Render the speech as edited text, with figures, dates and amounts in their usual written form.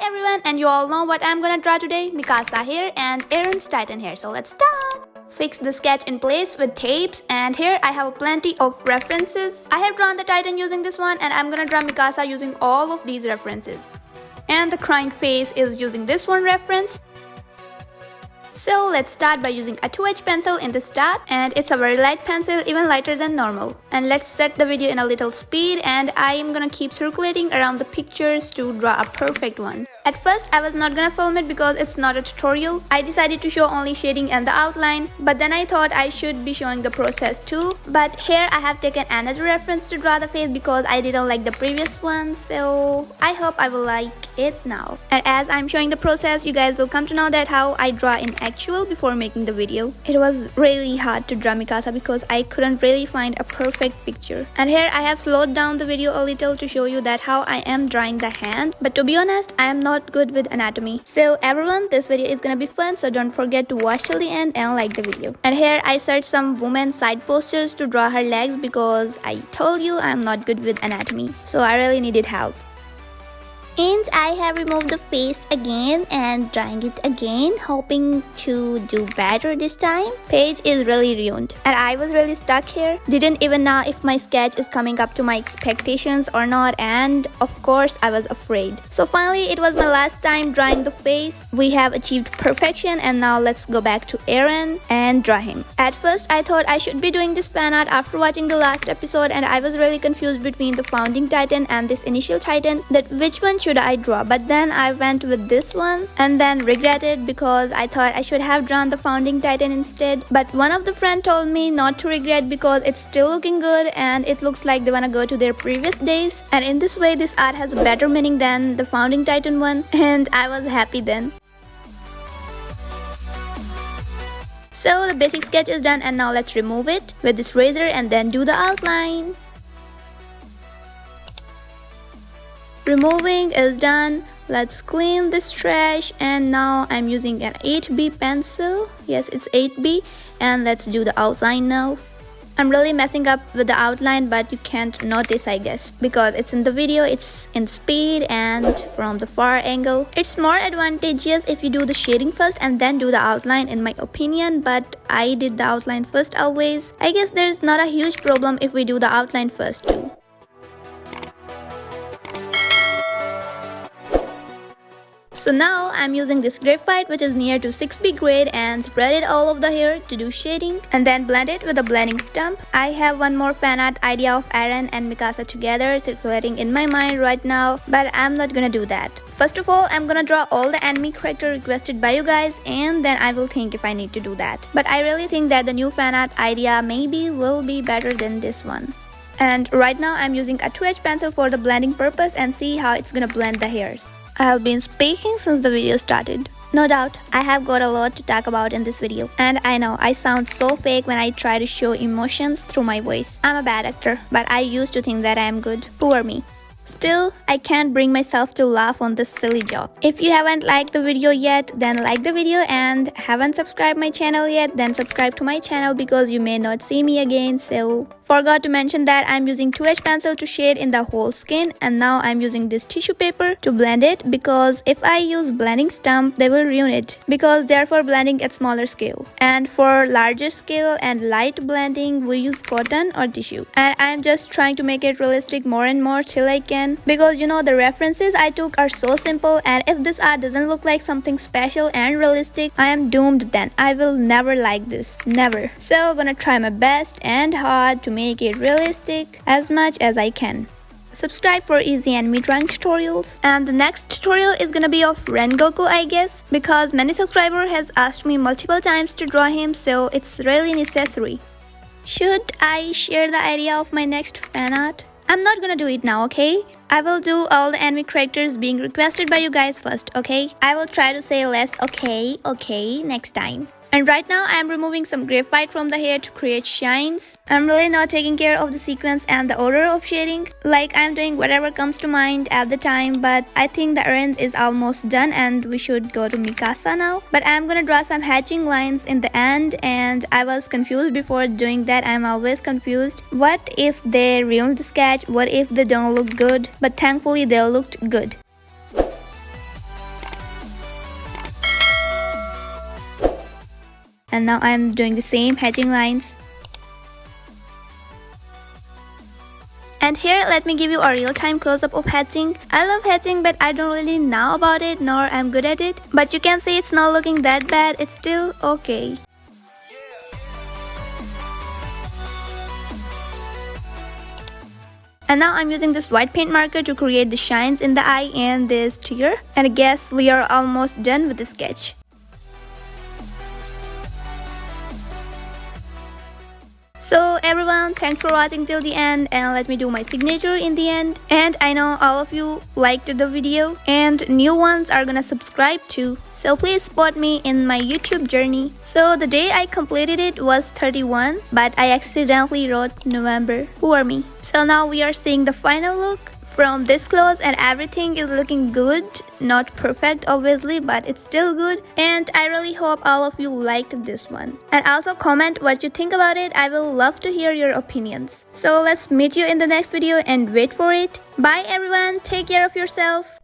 everyone, and you all know what I'm gonna draw today. Mikasa here and Eren's Titan here, so let's start! Fix the sketch in place with tapes, and here I have plenty of references. I have drawn the Titan using this one, and I'm gonna draw Mikasa using all of these references. And the crying face is using this one reference. So let's start by using a 2H pencil in the start, and it's a very light pencil, even lighter than normal. And let's set the video in a little speed, and I am gonna keep circulating around the pictures to draw a perfect one. At first I was not gonna film it because it's not a tutorial. I decided to show only shading and the outline, but then I thought I should be showing the process too. But here I have taken another reference to draw the face because I didn't like the previous one, so I hope I will like it now. And as I'm showing the process, you guys will come to know that how I draw in actual before making the video. It was really hard to draw Mikasa because I couldn't really find a perfect picture. And here I have slowed down the video a little to show you that how I am drawing the hand. But to be honest, I am not good with anatomy. So everyone, this video is gonna be fun, so don't forget to watch till the end and like the video. And here I searched some women's side postures to draw her legs because I told you I'm not good with anatomy, so I really needed help. And I have removed the face again and drawing it again, hoping to do better this time. Page is really ruined and I was really stuck here. Didn't even know if my sketch is coming up to my expectations or not, and of course I was afraid. So finally it was my last time drawing the face. We have achieved perfection, and now let's go back to Eren and draw him. At first I thought I should be doing this fan art after watching the last episode, and I was really confused between the founding Titan and this initial Titan, that which one should I draw. But then I went with this one and then regretted because I thought I should have drawn the founding Titan instead. But one of the friends told me not to regret because it's still looking good and it looks like they wanna go to their previous days, and in this way this art has a better meaning than the founding Titan one, and I was happy then. So the basic sketch is done, and now let's remove it with this razor and then do the outline. Removing is done. Let's clean this trash, and now I'm using an 8B pencil. Yes, it's 8B, and let's do the outline now. I'm really messing up with the outline, but you can't notice, I guess, because it's in the video, it's in speed and from the far angle. It's more advantageous if you do the shading first and then do the outline, in my opinion, but I did the outline first always. I guess there's not a huge problem if we do the outline first too. So now I'm using this graphite, which is near to 6B grade, and spread it all over the hair to do shading, and then blend it with a blending stump. I have one more fan art idea of Eren and Mikasa together circulating in my mind right now, but I'm not gonna do that. First of all, I'm gonna draw all the anime character requested by you guys, and then I will think if I need to do that. But I really think that the new fan art idea maybe will be better than this one. And right now I'm using a 2H pencil for the blending purpose, and see how it's gonna blend the hairs. I have been speaking since the video started. No doubt, I have got a lot to talk about in this video. And I know I sound so fake when I try to show emotions through my voice. I'm a bad actor, but I used to think that I am good. Poor me. Still, I can't bring myself to laugh on this silly joke. If you haven't liked the video yet, then like the video, and haven't subscribed my channel yet, then subscribe to my channel because you may not see me again. So forgot to mention that I'm using 2H pencil to shade in the whole skin, and now I'm using this tissue paper to blend it, because if I use blending stump they will ruin it, because they're for blending at smaller scale, and for larger scale and light blending we use cotton or tissue. And I'm just trying to make it realistic more and more till I can, because you know the references I took are so simple, and if this art doesn't look like something special and realistic, I am doomed. Then I will never like this, never. So I'm gonna try my best and hard to make it realistic as much as I can. Subscribe for easy anime drawing tutorials. And the next tutorial is gonna be of Rengoku, I guess, because many subscriber has asked me multiple times to draw him, so it's really necessary. Should I share the idea of my next fan art? I'm not gonna do it now, okay? I will do all the anime characters being requested by you guys first, okay? I will try to say less okay next time. And right now I am removing some graphite from the hair to create shines. I'm really not taking care of the sequence and the order of shading. Like, I'm doing whatever comes to mind at the time, but I think the Eren is almost done and we should go to Mikasa now. But I'm gonna draw some hatching lines in the end, and I was confused before doing that. I'm always confused. What if they ruin the sketch? What if they don't look good? But thankfully they looked good. and now I'm doing the same hatching lines. And here, let me give you a real-time close-up of hatching. I love hatching, but I don't really know about it, nor I'm good at it. But you can see it's not looking that bad, it's still okay. And now I'm using this white paint marker to create the shines in the eye and this tear. And I guess we are almost done with the sketch. So everyone, thanks for watching till the end, and let me do my signature in the end. And I know all of you liked the video and new ones are gonna subscribe too. So please support me in my YouTube journey. So the day I completed it was 31, but I accidentally wrote November. Poor me. So now we are seeing the final look. From this close and everything is looking good. Not perfect obviously, but it's still good. And I really hope all of you liked this one. And also comment what you think about it. I will love to hear your opinions. So let's meet you in the next video and wait for it. Bye everyone. Take care of yourself.